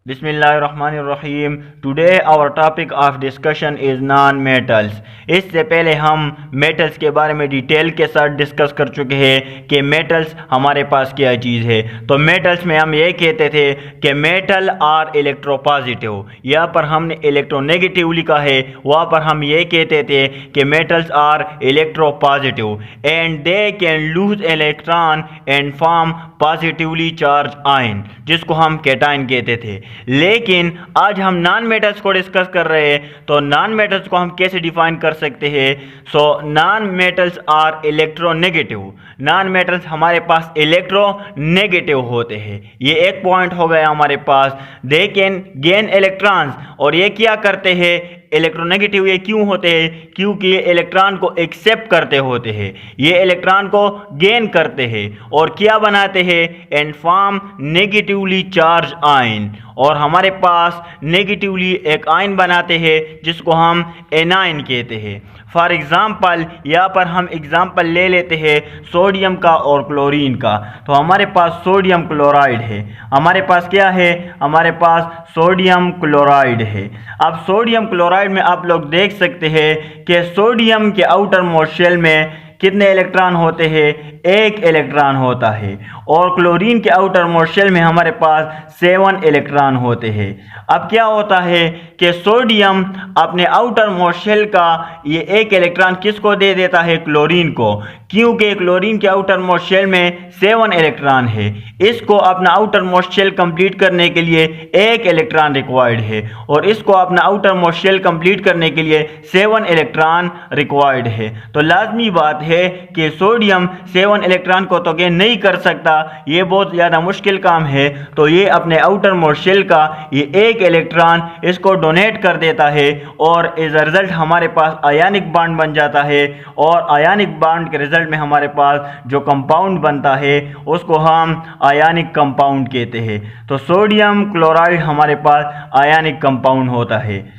बिस्मिल्लाहिर्रहमानिर्रहीम। Today our topic of discussion is non metals. इससे पहले हम मेटल्स के बारे में डिटेल के साथ डिस्कस कर चुके हैं कि मेटल्स हमारे पास क्या चीज़ है। तो मेटल्स में हम ये कहते थे कि मेटल आर इलेक्ट्रोपॉजिटिव, यहाँ पर हमने इलेक्ट्रोनेगेटिव लिखा है, वहाँ पर हम ये कहते थे कि metals are electropositive and they can lose electron and form positively charge ion, जिसको हम कैटायन कहते थे। लेकिन आज हम नॉन मेटल्स को डिस्कस कर रहे हैं, तो नॉन मेटल्स को हम कैसे डिफाइन कर सकते हैं। So non metals are electronegative. Non metals हमारे पास इलेक्ट्रोनेगेटिव होते हैं। ये एक पॉइंट हो गया हमारे पास। दे कैन गेन इलेक्ट्रॉन्स, और ये क्या करते हैं, इलेक्ट्रोनेगेटिव ये क्यों होते हैं, क्योंकि ये इलेक्ट्रॉन को एक्सेप्ट करते होते हैं, ये इलेक्ट्रॉन को गेन करते हैं और क्या बनाते हैं, and form negatively charge ion, और हमारे पास नेगेटिवली एक आयन बनाते हैं जिसको हम एनायन कहते हैं। फॉर एग्जाम्पल यहाँ पर हम एग्जाम्पल ले लेते हैं सोडियम का और क्लोरीन का। तो हमारे पास सोडियम क्लोराइड है, हमारे पास क्या है, हमारे पास सोडियम क्लोराइड है। अब सोडियम क्लोराइड में आप लोग देख सकते हैं कि सोडियम के आउटर मोस्ट शेल में कितने इलेक्ट्रॉन होते हैं, एक इलेक्ट्रॉन होता है, और क्लोरीन के आउटर मोस्ट शेल में हमारे पास 7 इलेक्ट्रॉन होते हैं। अब क्या होता है कि सोडियम अपने आउटर मोस्ट शेल का ये एक इलेक्ट्रॉन किसको दे देता है, क्लोरीन को, क्योंकि क्लोरीन के आउटर मोस्ट शेल में 7 इलेक्ट्रॉन है। इसको अपना आउटर मोस्ट शेल कंप्लीट करने के लिए एक इलेक्ट्रॉन रिक्वायर्ड है, और इसको अपना आउटर मोस्ट शेल कंप्लीट करने के लिए 7 इलेक्ट्रॉन रिक्वायर्ड है। तो लाजमी बात है कि सोडियम 7 इलेक्ट्रॉन को तो गेन नहीं कर सकता, ये बहुत ज़्यादा मुश्किल काम है। तो ये अपने आउटर मोस्ट शेल का ये एक इलेक्ट्रॉन इसको डोनेट कर देता है, और एज अ रिजल्ट हमारे पास आयनिक बॉन्ड बन जाता है, और आयनिक बॉन्ड के रिजल्ट में हमारे पास जो कंपाउंड बनता है उसको हम आयनिक कंपाउंड कहते हैं। तो सोडियम क्लोराइड हमारे पास आयनिक कंपाउंड होता है,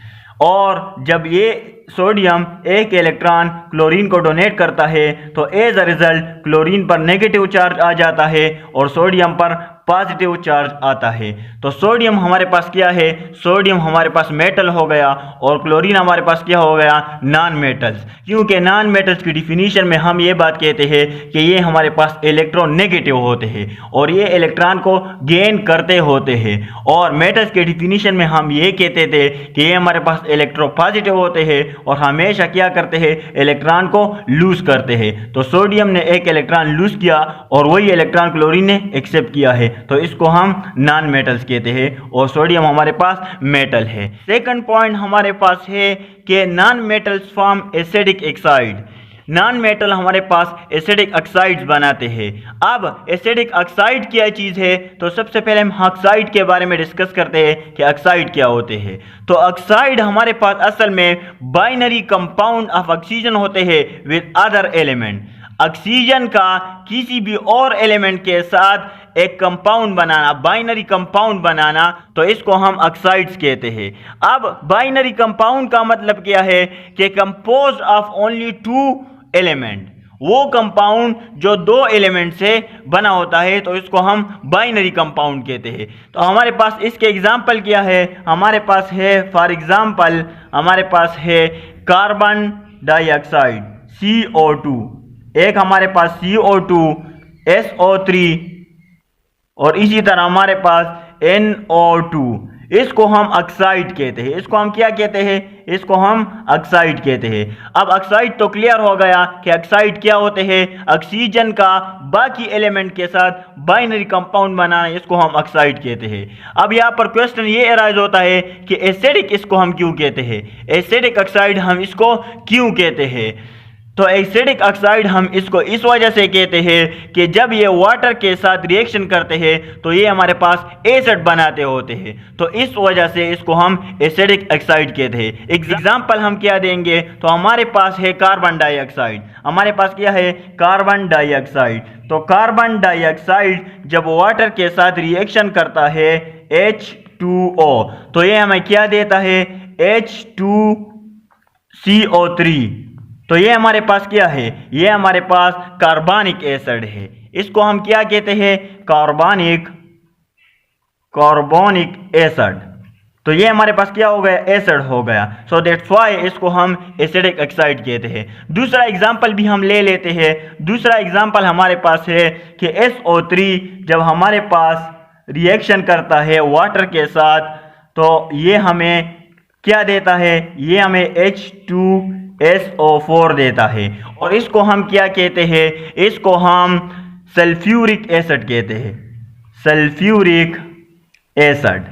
और जब ये सोडियम एक इलेक्ट्रॉन क्लोरीन को डोनेट करता है तो एज अ रिजल्ट क्लोरीन पर नेगेटिव चार्ज आ जाता है और सोडियम पर पॉजिटिव चार्ज आता है। तो सोडियम हमारे पास क्या है, सोडियम हमारे पास मेटल हो गया, और क्लोरीन हमारे पास क्या हो गया, नॉन मेटल्स। क्योंकि नॉन मेटल्स की डिफिनीशन में हम ये बात कहते हैं कि ये हमारे पास इलेक्ट्रोनेगेटिव होते हैं और ये इलेक्ट्रॉन को गेन करते होते हैं, और मेटल्स के डिफिनीशन में हम ये कहते थे कि ये हमारे पास इलेक्ट्रोपॉजिटिव होते हैं और हमेशा क्या करते हैं, इलेक्ट्रॉन को लूज करते हैं। तो सोडियम ने एक इलेक्ट्रॉन लूज किया और वही इलेक्ट्रॉन क्लोरीन ने एक्सेप्ट किया है, तो इसको हम नॉन मेटल्स कहते हैं, और सोडियम हमारे पास मेटल है। सेकंड पॉइंट हमारे पास है कि non metals form acidic oxide. Non metal हमारे पास एसिडिक ऑक्साइड्स बनाते हैं। अब एसिडिक ऑक्साइड क्या चीज़ है, तो सबसे पहले हम ऑक्साइड के बारे में डिस्कस करते हैं कि ऑक्साइड क्या होते हैं। तो ऑक्साइड हमारे पास असल में बाइनरी कंपाउंड ऑफ ऑक्सीजन होते हैं विद अदर एलिमेंट। ऑक्सीजन का किसी भी और एलिमेंट के साथ एक कंपाउंड बनाना, बाइनरी कंपाउंड बनाना, तो इसको हम ऑक्साइड्स कहते हैं। अब बाइनरी कंपाउंड का मतलब क्या है कि कंपोज ऑफ ओनली 2 एलिमेंट, वो कंपाउंड जो 2 एलिमेंट से बना होता है, तो इसको हम बाइनरी कंपाउंड कहते हैं। तो हमारे पास इसके एग्जाम्पल क्या है, हमारे पास है फॉर एग्जाम्पल हमारे पास है कार्बन डाइऑक्साइड CO2, एक हमारे पास CO2, SO3, और इसी तरह हमारे पास NO2। इसको हम ऑक्साइड कहते हैं। इसको हम क्या कहते हैं, इसको हम ऑक्साइड कहते हैं। अब ऑक्साइड तो क्लियर हो गया कि ऑक्साइड क्या होते हैं, ऑक्सीजन का बाकी एलिमेंट के साथ बाइनरी कंपाउंड बनाना, इसको हम ऑक्साइड कहते हैं। अब यहाँ पर क्वेश्चन ये अराइज होता है कि एसिडिक इसको हम क्यों कहते हैं, एसिडिक ऑक्साइड हम इसको क्यों कहते हैं। तो एसिडिक ऑक्साइड हम इसको इस वजह से कहते हैं कि जब ये वाटर के साथ रिएक्शन करते हैं तो ये हमारे पास एसिड बनाते होते हैं, तो इस वजह से इसको हम एसिडिक ऑक्साइड कहते हैं। एग्जाम्पल हम क्या देंगे, तो हमारे पास है कार्बन डाइऑक्साइड, हमारे पास क्या है, कार्बन डाइऑक्साइड। तो कार्बन डाइऑक्साइड जब वाटर के साथ रिएक्शन करता है H2O, तो ये हमें क्या देता है, H2CO3। तो ये हमारे पास क्या है, ये हमारे पास कार्बनिक एसिड है। इसको हम क्या कहते हैं, कार्बनिक कार्बोनिक एसिड। तो ये हमारे पास क्या हो गया, एसिड हो गया। सो दैट्स व्हाई इसको हम एसिडिक ऑक्साइड कहते हैं। दूसरा एग्जांपल भी हम ले लेते हैं। दूसरा एग्जांपल हमारे पास है कि SO3 जब हमारे पास रिएक्शन करता है वाटर के साथ तो ये हमें क्या देता है, ये हमें H2SO4 देता है और इसको हम क्या कहते हैं, इसको हम सल्फ्यूरिक एसिड कहते हैं, सल्फ्यूरिक एसिड।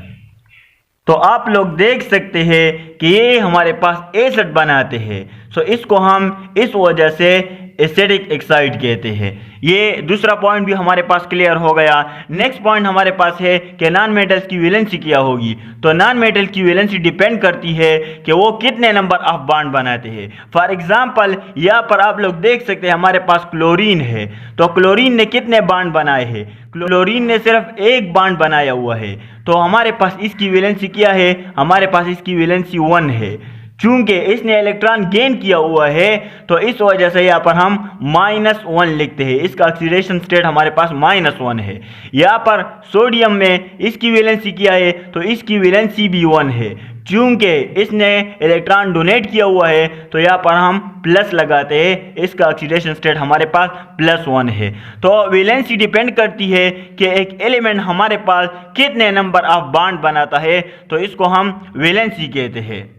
तो आप लोग देख सकते हैं कि ये हमारे पास एसिड बनाते हैं। सो इसको हम इस वजह से एसिडिक ऑक्साइड कहते हैं। ये दूसरा पॉइंट भी हमारे पास क्लियर हो गया। नेक्स्ट पॉइंट हमारे पास है कि नॉन मेटल्स की वैलेंसी क्या होगी। तो नॉन मेटल की वैलेंसी डिपेंड करती है कि वो कितने नंबर ऑफ बॉन्ड बनाते हैं। फॉर एग्जांपल यहाँ पर आप लोग देख सकते हैं हमारे पास क्लोरीन है, तो क्लोरीन ने कितने बॉन्ड बनाए हैं, क्लोरीन ने सिर्फ एक बॉन्ड बनाया हुआ है। तो हमारे पास इसकी वैलेंसी क्या है, हमारे पास इसकी वैलेंसी 1 है। चूंकि इसने इलेक्ट्रॉन गेन किया हुआ है तो इस वजह से यहाँ पर हम -1 लिखते हैं। इसका ऑक्सीडेशन स्टेट हमारे पास -1 है। यहाँ पर सोडियम में इसकी वैलेंसी क्या है, तो इसकी वैलेंसी भी 1 है। चूंकि इसने इलेक्ट्रॉन डोनेट किया हुआ है तो यहाँ पर हम प्लस लगाते हैं, इसका ऑक्सीडेशन स्टेट हमारे पास +1 है। तो वैलेंसी डिपेंड करती है कि एक एलिमेंट हमारे पास कितने नंबर ऑफ बॉन्ड बनाता है, तो इसको हम वैलेंसी कहते हैं।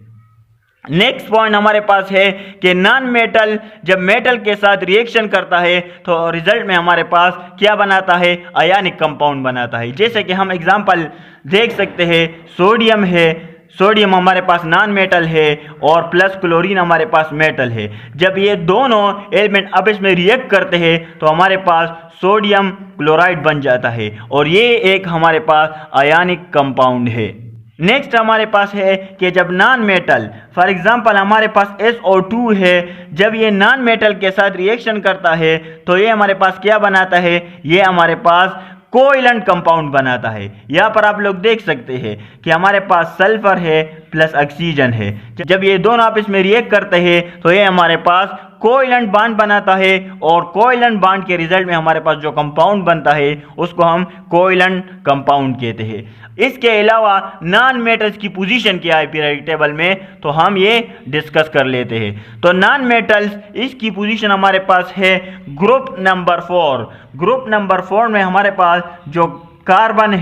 नेक्स्ट पॉइंट हमारे पास है कि नॉन मेटल जब मेटल के साथ रिएक्शन करता है तो रिजल्ट में हमारे पास क्या बनाता है, आयनिक कंपाउंड बनाता है। जैसे कि हम एग्जांपल देख सकते हैं, सोडियम है, सोडियम हमारे पास नॉन मेटल है और प्लस क्लोरीन हमारे पास मेटल है। जब ये दोनों एलिमेंट अब इसमें रिएक्ट करते हैं तो हमारे पास सोडियम क्लोराइड बन जाता है और ये एक हमारे पास आयनिक कंपाउंड है। नेक्स्ट हमारे पास है कि जब नॉन मेटल, फॉर एग्जांपल हमारे पास SO2 है, जब ये नॉन मेटल के साथ रिएक्शन करता है तो ये हमारे पास क्या बनाता है, ये हमारे पास कोवैलेंट कंपाउंड बनाता है। यहाँ पर आप लोग देख सकते हैं कि हमारे पास सल्फर है प्लस ऑक्सीजन है। जब ये दोनों आपस में रिएक्ट करते हैं तो ये हमारे पास कोवैलेंट बॉन्ड बनाता है और कोवैलेंट बॉन्ड के रिजल्ट में हमारे पास जो कंपाउंड बनता है उसको हम कोवैलेंट कंपाउंड कहते हैं। इसके अलावा नॉन मेटल्स की पोजीशन क्या है पीरियोडिक टेबल में, तो हम ये डिस्कस कर लेते हैं। तो नॉन मेटल्स इसकी पोजीशन हमारे पास है ग्रुप नंबर 4। ग्रुप नंबर 4 में हमारे पास जो कार्बन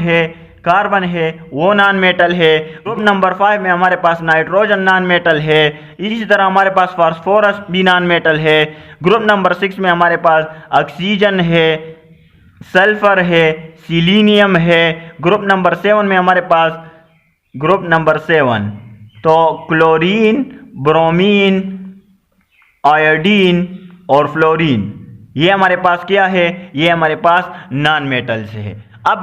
है वो नॉन मेटल है। ग्रुप नंबर 5 में हमारे पास नाइट्रोजन नॉन मेटल है। इसी तरह हमारे पास फास्फोरस भी नॉन मेटल है। ग्रुप नंबर 6 में हमारे पास ऑक्सीजन है, सल्फर है, सिलीनियम है। ग्रुप नंबर 7 में हमारे पास ग्रुप नंबर 7 तो क्लोरीन, ब्रोमीन, आयोडीन और फ्लोरीन, ये हमारे पास क्या है, ये हमारे पास नॉन मेटल्स है। अब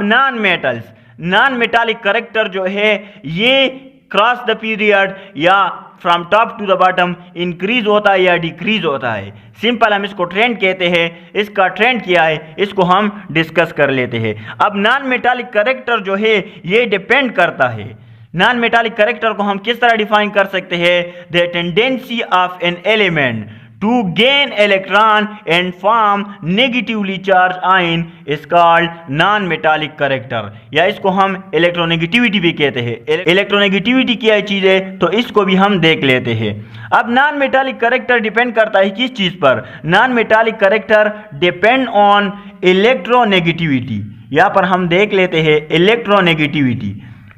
नॉन मेटालिक कैरेक्टर जो है ये क्रॉस द पीरियड या from top to the bottom increase होता है या डिक्रीज होता है। सिंपल हम इसको ट्रेंड कहते हैं। इसका ट्रेंड क्या है इसको हम डिस्कस कर लेते हैं। अब नॉन मेटालिक कैरेक्टर जो है ये डिपेंड करता है। नॉन मेटालिक कैरेक्टर को हम किस तरह डिफाइन कर सकते हैं, the tendency of an element to gain electron and form negatively charged ion is called non-metallic character, या इसको हम इलेक्ट्रोनेगेटिविटी भी कहते हैं। इलेक्ट्रोनेगेटिविटी क्या चीज़ है तो इसको भी हम देख लेते हैं। अब नॉन मेटालिक कैरेक्टर डिपेंड करता है किस चीज़ पर, non metallic character depend on electronegativity. यहाँ पर हम देख लेते हैं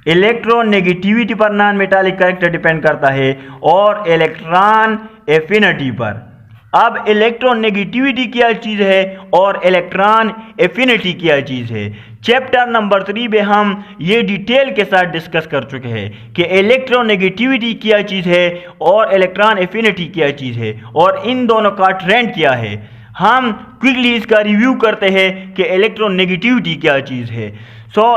इलेक्ट्रोनेगेटिविटी पर नॉन मेटालिक कैरेक्टर डिपेंड करता है और इलेक्ट्रॉन एफिनिटी पर। अब इलेक्ट्रोनेगेटिविटी क्या चीज़ है और इलेक्ट्रॉन एफिनिटी क्या चीज़ है। चैप्टर नंबर 3 में हम ये डिटेल के साथ डिस्कस कर चुके हैं कि इलेक्ट्रोनेगेटिविटी क्या चीज़ है और इलेक्ट्रॉन एफिनिटी क्या चीज़ है और इन दोनों का ट्रेंड क्या है। हम क्विकली इसका रिव्यू करते हैं कि इलेक्ट्रोनेगेटिविटी क्या चीज़ है।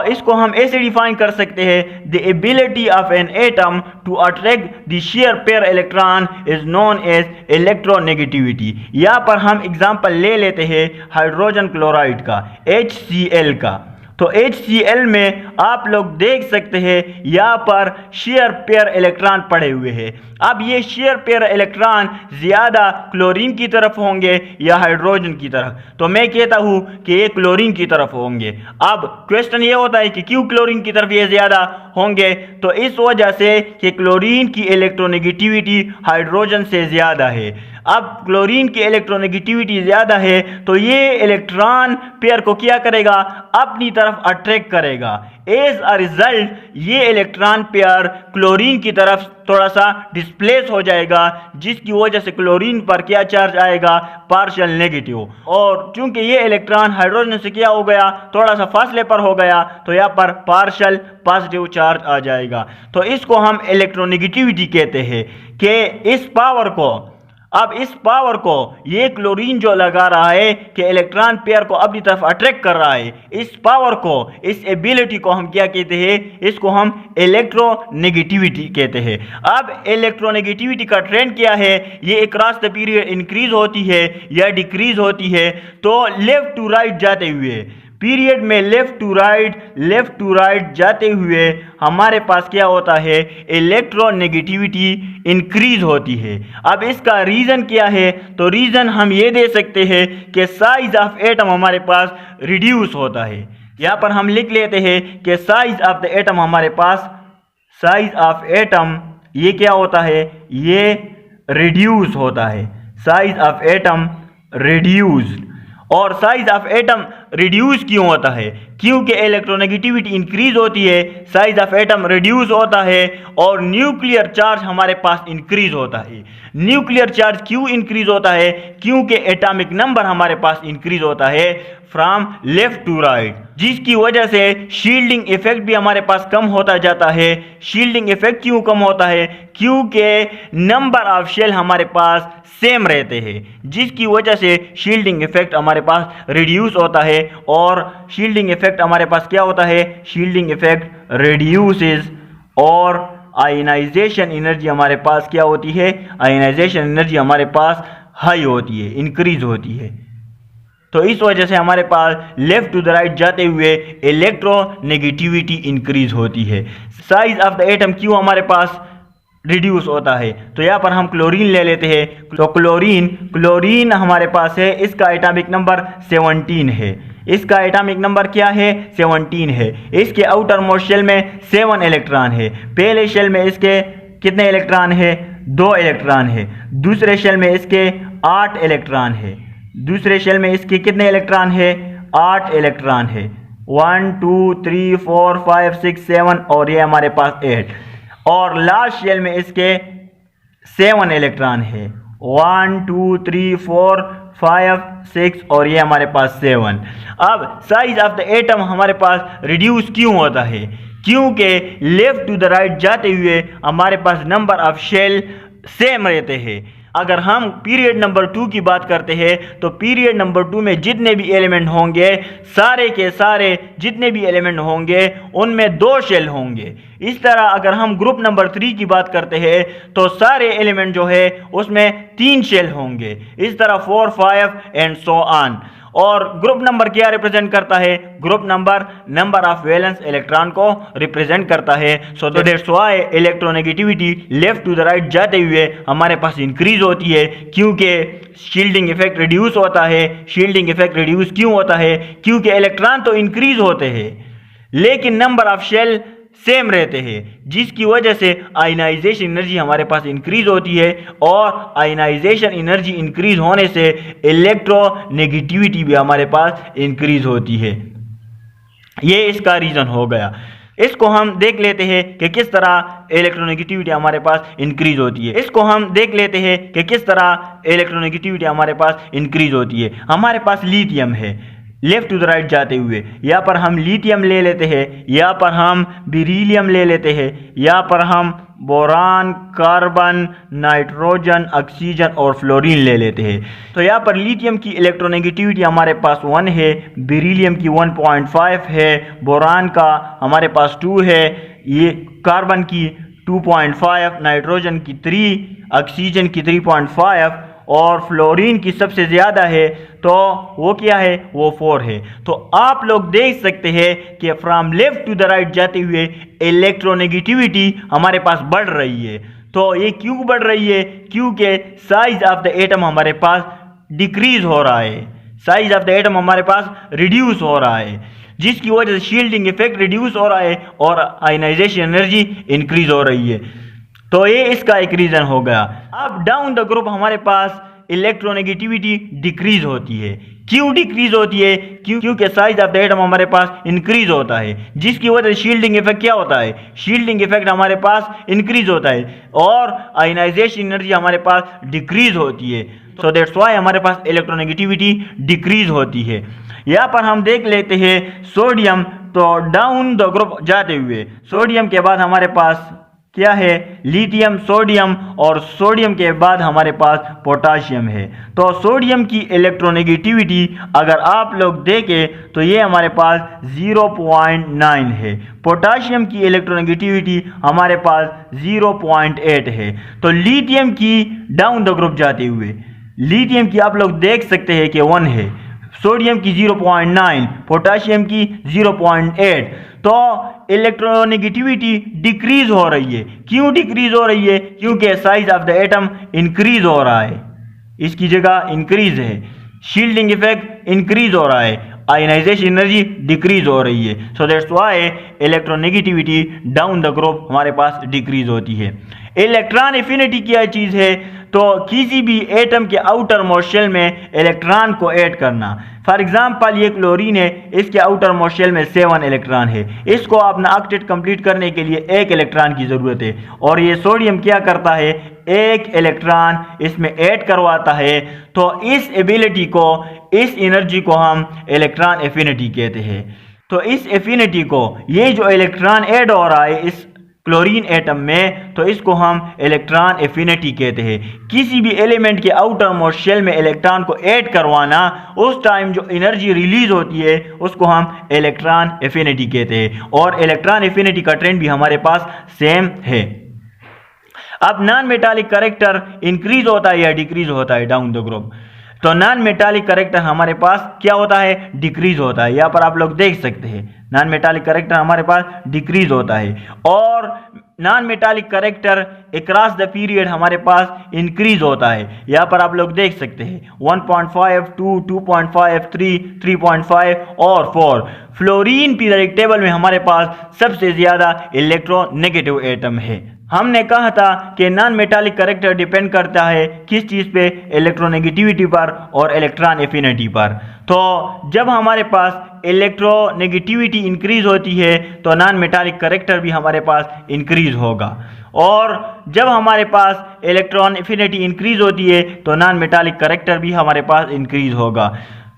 इसको हम ऐसे डिफाइन कर सकते हैं, the ability of an atom to attract the share pair electron is known as electronegativity. यहाँ पर हम एग्जांपल ले लेते हैं हाइड्रोजन क्लोराइड का, HCl का। तो HCl में आप लोग देख सकते हैं यहाँ पर शेयर पेयर इलेक्ट्रॉन पड़े हुए हैं। अब ये शेयर पेयर इलेक्ट्रॉन ज़्यादा क्लोरीन की तरफ होंगे या हाइड्रोजन की तरफ, तो मैं कहता हूँ कि ये क्लोरीन की तरफ होंगे। अब क्वेश्चन ये होता है कि क्यों क्लोरीन की तरफ ये ज़्यादा होंगे, तो इस वजह से कि क्लोरीन की इलेक्ट्रोनेगेटिविटी हाइड्रोजन से ज़्यादा है। अब क्लोरीन की इलेक्ट्रोनेगेटिविटी ज़्यादा है तो ये इलेक्ट्रॉन पेयर को क्या करेगा, अपनी तरफ अट्रैक्ट करेगा। एज अ रिजल्ट ये इलेक्ट्रॉन पेयर क्लोरीन की तरफ थोड़ा सा डिस्प्लेस हो जाएगा, जिसकी वजह से क्लोरीन पर क्या चार्ज आएगा, पार्शियल नेगेटिव। और चूंकि ये इलेक्ट्रॉन हाइड्रोजन से क्या हो गया, थोड़ा सा फासले पर हो गया, तो यहाँ पर पार्शियल पॉजिटिव चार्ज आ जाएगा। तो इसको हम इलेक्ट्रोनेगेटिविटी कहते हैं कि इस पावर को ये क्लोरीन जो लगा रहा है कि इलेक्ट्रॉन पेयर को अपनी तरफ अट्रैक्ट कर रहा है, इस पावर को, इस एबिलिटी को हम क्या कहते हैं, इसको हम इलेक्ट्रोनेगेटिविटी कहते हैं। अब इलेक्ट्रोनेगेटिविटी का ट्रेंड क्या है, ये अक्रॉस द पीरियड इंक्रीज होती है या डिक्रीज होती है। तो लेफ्ट टू राइट जाते हुए पीरियड में लेफ्ट टू राइट जाते हुए हमारे पास क्या होता है, इलेक्ट्रोनेगेटिविटी इंक्रीज होती है। अब इसका रीज़न क्या है, तो रीज़न हम ये दे सकते हैं कि साइज ऑफ एटम हमारे पास रिड्यूस होता है। यहाँ पर हम लिख लेते हैं कि साइज ऑफ द एटम हमारे पास, साइज ऑफ एटम ये क्या होता है, ये रिड्यूस होता है। Size of atom reduced. और साइज ऑफ एटम रिड्यूस क्यों होता है, क्योंकि इलेक्ट्रोनेगेटिविटी इंक्रीज होती है, साइज ऑफ एटम रिड्यूस होता है और न्यूक्लियर चार्ज हमारे पास इंक्रीज होता है। न्यूक्लियर चार्ज क्यों इंक्रीज होता है, क्योंकि एटॉमिक नंबर हमारे पास इंक्रीज होता है फ्रॉम लेफ्ट टू राइट, जिसकी वजह से शील्डिंग इफेक्ट भी हमारे पास कम होता जाता है। शील्डिंग इफेक्ट क्यों कम होता है, क्योंकि नंबर ऑफ शेल हमारे पास सेम रहते हैं, जिसकी वजह से शील्डिंग इफेक्ट हमारे पास रिड्यूस होता है। और शील्डिंग इफेक्ट हमारे पास क्या होता है, शील्डिंग इफेक्ट रिड्यूसेस। और आयनाइजेशन एनर्जी हमारे पास क्या होती है, आयनाइजेशन एनर्जी हमारे पास हाई होती है, इंक्रीज होती है। तो इस वजह से हमारे पास लेफ्ट टू द राइट जाते हुए इलेक्ट्रोनेगेटिविटी इंक्रीज होती है। साइज ऑफ द एटम क्यों हमारे पास रिड्यूस होता है, तो यहाँ पर हम क्लोरीन ले लेते हैं। तो क्लोरीन हमारे पास है, इसका एटॉमिक नंबर 17 है। इसका एटॉमिक नंबर क्या है, 17 है। इसके आउटर मोस्ट शेल में 7 इलेक्ट्रॉन है। पहले शेल में इसके कितने इलेक्ट्रॉन है, 2 इलेक्ट्रॉन है। दूसरे शेल में इसके 8 इलेक्ट्रॉन है। दूसरे शेल में इसके कितने इलेक्ट्रॉन है, 8 इलेक्ट्रॉन है। 1 2 3 4 5 6 7 और ये हमारे पास 8। और लास्ट शेल में इसके 7 इलेक्ट्रॉन है। 1 2 3 4 5 6 और ये हमारे पास 7। अब साइज ऑफ द एटम हमारे पास रिड्यूस क्यों होता है, क्योंकि लेफ्ट टू द राइट जाते हुए हमारे पास नंबर ऑफ शेल सेम रहते हैं। अगर हम पीरियड नंबर 2 की बात करते हैं तो पीरियड नंबर 2 में जितने भी एलिमेंट होंगे, सारे के सारे जितने भी एलिमेंट होंगे उनमें 2 शेल होंगे। इस तरह अगर हम ग्रुप नंबर 3 की बात करते हैं तो सारे एलिमेंट जो है उसमें 3 शेल होंगे। इस तरह 4 5 एंड सो ऑन। और ग्रुप नंबर क्या रिप्रेजेंट करता है, group number of valence electron को रिप्रेजेंट करता है। So that's why electronegativity left to the right जाते हुए हमारे पास इंक्रीज होती है, क्योंकि शील्डिंग इफेक्ट रिड्यूस होता है। शील्डिंग इफेक्ट रिड्यूस क्यों होता है, क्योंकि इलेक्ट्रॉन तो इंक्रीज होते हैं लेकिन नंबर ऑफ शेल सेम रहते हैं, जिसकी वजह से आयनाइजेशन एनर्जी हमारे पास इंक्रीज होती है। और आयनाइजेशन एनर्जी इंक्रीज होने से इलेक्ट्रोनेगेटिविटी भी हमारे पास इंक्रीज होती है। ये इसका रीज़न हो गया। इसको हम देख लेते हैं कि किस तरह इलेक्ट्रोनेगेटिविटी हमारे पास इंक्रीज होती है। इसको हम देख लेते हैं कि किस तरह इलेक्ट्रोनेगेटिविटी हमारे पास इंक्रीज होती है। हमारे पास लिथियम है, लेफ्ट टू द राइट जाते हुए यहाँ पर हम लिथियम ले लेते हैं, यहाँ पर हम बेरिलियम ले लेते हैं, यहाँ पर हम बोरान, कार्बन, नाइट्रोजन, ऑक्सीजन और फ्लोरीन ले लेते हैं। तो यहाँ पर लिथियम की इलेक्ट्रोनेगेटिविटी हमारे पास 1 है, बेरिलियम की 1.5 है, बोरान का हमारे पास 2 है, ये कार्बन की 2.5, नाइट्रोजन की 3, ऑक्सीजन की 3.5 और फ्लोरीन की सबसे ज़्यादा है, तो वो क्या है, वो 4 है। तो आप लोग देख सकते हैं कि from left to the right जाते हुए इलेक्ट्रोनेगेटिविटी हमारे पास बढ़ रही है। तो ये क्यों बढ़ रही है? क्योंकि साइज ऑफ द एटम हमारे पास डिक्रीज हो रहा है, साइज ऑफ द एटम हमारे पास रिड्यूस हो रहा है, जिसकी वजह से शील्डिंग इफेक्ट रिड्यूस हो रहा है और आयनाइजेशन एनर्जी इंक्रीज हो रही है। तो ये इसका एक रीजन हो गया। अब डाउन द ग्रुप हमारे पास इलेक्ट्रोनेगेटिविटी डिक्रीज होती है। क्यों डिक्रीज होती है? क्योंकि साइज ऑफ द एटम हमारे पास इंक्रीज होता है, जिसकी वजह से शील्डिंग इफेक्ट क्या होता है, शील्डिंग इफेक्ट हमारे पास इंक्रीज होता है और आयनाइजेशन एनर्जी हमारे पास डिक्रीज होती है। सो दैट्स व्हाई हमारे पास इलेक्ट्रोनेगेटिविटी डिक्रीज होती है। यहाँ पर हम देख लेते हैं सोडियम। तो डाउन द ग्रुप जाते हुए सोडियम के बाद हमारे पास क्या है, लिथियम, सोडियम, और सोडियम के बाद हमारे पास पोटाशियम है। तो सोडियम की इलेक्ट्रोनेगेटिविटी अगर आप लोग देखें तो ये हमारे पास 0.9 है। पोटाशियम की इलेक्ट्रोनेगेटिविटी हमारे पास 0.8 है। तो लिथियम की डाउन द ग्रुप जाते हुए लिथियम की आप लोग देख सकते हैं कि 1 है, सोडियम की 0.9, पोटाशियम की 0.8। तो इलेक्ट्रोनेगेटिविटी डिक्रीज हो रही है। क्यों डिक्रीज हो रही है? क्योंकि size of the atom increase हो रहा है, इसकी जगह इंक्रीज है, शील्डिंग इफेक्ट इंक्रीज हो रहा है, आयनाइजेशन एनर्जी डिक्रीज हो रही है। So that's why electronegativity down the group हमारे पास डिक्रीज होती है। इलेक्ट्रॉन एफिनिटी क्या चीज़ है? तो किसी भी एटम के आउटर मोस्ट शेल में इलेक्ट्रॉन को ऐड करना। फॉर एग्जांपल ये क्लोरीन है, इसके आउटर मोस्ट शेल में 7 इलेक्ट्रॉन है। इसको अपना ऑक्टेट कंप्लीट करने के लिए 1 इलेक्ट्रॉन की ज़रूरत है। और ये सोडियम क्या करता है, 1 इलेक्ट्रॉन इसमें ऐड करवाता है। तो इस एबिलिटी को, इस एनर्जी को हम इलेक्ट्रॉन एफिनिटी कहते हैं। तो इस एफिनिटी को, ये जो इलेक्ट्रॉन ऐड हो रहा है इस क्लोरीन एटम में, तो इसको हम इलेक्ट्रॉन एफिनिटी कहते हैं। किसी भी एलिमेंट के आउटर मोस्ट शेल में इलेक्ट्रॉन को ऐड करवाना, उस टाइम जो एनर्जी रिलीज होती है उसको हम इलेक्ट्रॉन एफिनिटी कहते हैं। और इलेक्ट्रॉन एफिनिटी का ट्रेंड भी हमारे पास सेम है। अब नॉन मेटालिक कैरेक्टर इंक्रीज होता है या डिक्रीज होता है डाउन द ग्रुप? तो नॉन मेटालिक कैरेक्टर हमारे पास क्या होता है, डिक्रीज होता है। यहाँ पर आप लोग देख सकते हैं नॉन मेटालिक कैरेक्टर हमारे पास डिक्रीज होता है और non metallic character across the period हमारे पास इंक्रीज होता है। यहाँ पर आप लोग देख सकते हैं 1.5, 2, 2.5, 3, 3.5 और 4। फ्लोरीन पीरियोडिक टेबल में हमारे पास सबसे ज्यादा इलेक्ट्रोनेगेटिव एटम है। हमने कहा था कि नॉन मेटालिक कैरेक्टर डिपेंड करता है किस चीज़ पे, इलेक्ट्रोनेगेटिविटी पर और इलेक्ट्रॉन एफिनिटी पर। तो जब हमारे पास इलेक्ट्रोनेगेटिविटी इंक्रीज होती है तो नॉन मेटालिक कैरेक्टर भी हमारे पास इंक्रीज होगा, और जब हमारे पास इलेक्ट्रॉन एफिनिटी इंक्रीज होती है तो नॉन मेटालिक कैरेक्टर भी हमारे पास इंक्रीज होगा।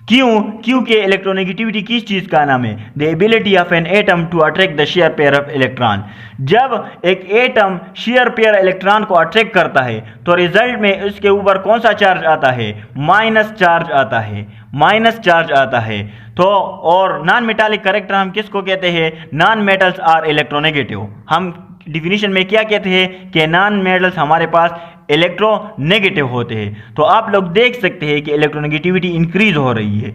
क्यों? क्योंकि इलेक्ट्रोनेगेटिविटी किस चीज़ का नाम है, the ability of an atom to attract the share pair of electron. जब एक एटम शेयर पेयर इलेक्ट्रॉन को अट्रैक्ट करता है तो रिजल्ट में उसके ऊपर कौन सा चार्ज आता है, माइनस चार्ज आता है, माइनस चार्ज आता है। तो और नॉन मेटालिक कैरेक्टर हम किसको कहते हैं, नॉन मेटल्स आर इलेक्ट्रोनेगेटिव। हम डिफिनीशन में क्या कहते हैं कि नॉन मेटल्स हमारे पास इलेक्ट्रोनेगेटिव होते हैं। तो आप लोग देख सकते हैं कि इलेक्ट्रोनेगेटिविटी इंक्रीज हो रही है।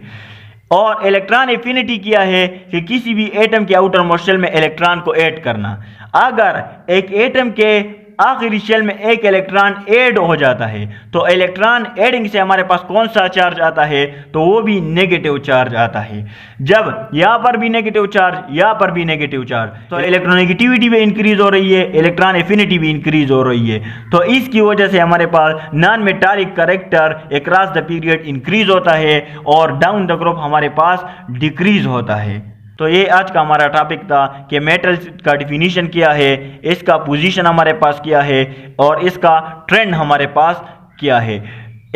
और इलेक्ट्रॉन एफिनिटी क्या है कि किसी भी एटम के आउटर मोस्ट शेल में इलेक्ट्रॉन को ऐड करना। अगर एक एटम के आखिरी शेल में 1 इलेक्ट्रॉन ऐड हो जाता है तो इलेक्ट्रॉन एडिंग से हमारे पास कौन सा चार्ज आता है, तो वो भी नेगेटिव चार्ज आता है। जब यहाँ पर भी नेगेटिव चार्ज, यहाँ पर भी नेगेटिव चार्ज, तो इलेक्ट्रोनेगेटिविटी भी इंक्रीज हो रही है, इलेक्ट्रॉन एफिनिटी भी इंक्रीज हो रही है। तो इसकी वजह से हमारे पास non metallic character across the period increase होता है और डाउन द ग्रुप हमारे पास डिक्रीज होता है। तो ये आज का हमारा टॉपिक था कि मेटल्स का डिफिनीशन क्या है, इसका पोजीशन हमारे पास क्या है और इसका ट्रेंड हमारे पास क्या है।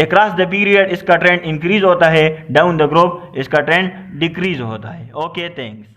अक्रॉस द पीरियड इसका ट्रेंड इंक्रीज होता है, डाउन द ग्रुप इसका ट्रेंड डिक्रीज होता है। Okay, thanks.